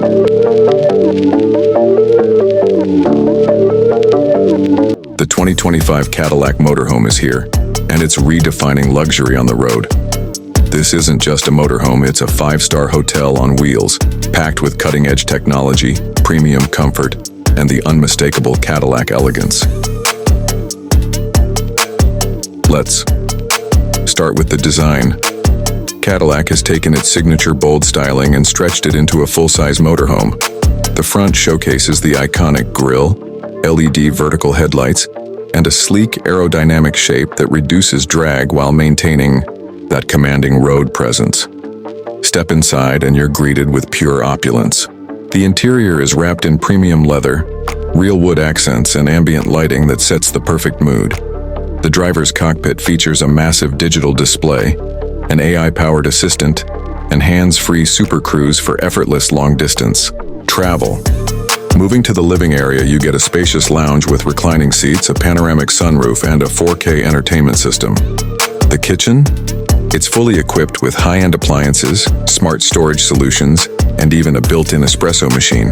The 2025 Cadillac Motorhome is here, and it's redefining luxury on the road. This isn't just a motorhome, it's a five-star hotel on wheels, packed with cutting-edge technology, premium comfort, and the unmistakable Cadillac elegance. Let's start with the design. Cadillac has taken its signature bold styling and stretched it into a full-size motorhome. The front showcases the iconic grille, LED vertical headlights, and a sleek aerodynamic shape that reduces drag while maintaining that commanding road presence. Step inside and you're greeted with pure opulence. The interior is wrapped in premium leather, real wood accents, and ambient lighting that sets the perfect mood. The driver's cockpit features a massive digital display, an AI-powered assistant, and hands-free Super Cruise for effortless long-distance travel. Moving to the living area, you get a spacious lounge with reclining seats, a panoramic sunroof, and a 4K entertainment system. The kitchen? It's fully equipped with high-end appliances, smart storage solutions, and even a built-in espresso machine.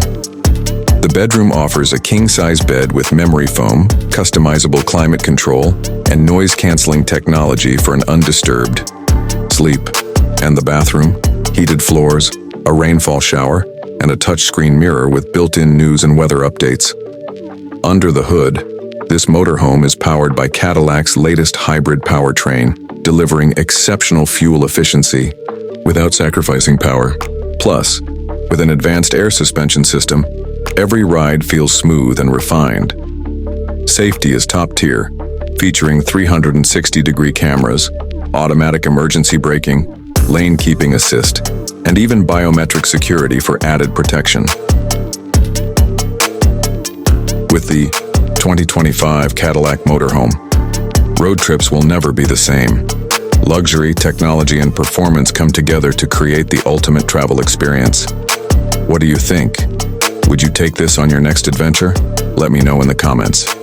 The bedroom offers a king-size bed with memory foam, customizable climate control, and noise-canceling technology for an undisturbed sleep. And the bathroom? Heated floors, a rainfall shower, and a touchscreen mirror with built-in news and weather updates. Under the hood, this motorhome is powered by Cadillac's latest hybrid powertrain, delivering exceptional fuel efficiency without sacrificing power. Plus, with an advanced air suspension system, every ride feels smooth and refined. Safety is top tier, featuring 360-degree cameras, automatic emergency braking, lane keeping assist, and even biometric security for added protection. With the 2025 Cadillac Motorhome, road trips will never be the same. Luxury, technology, and performance come together to create the ultimate travel experience. What do you think? Would you take this on your next adventure? Let me know in the comments.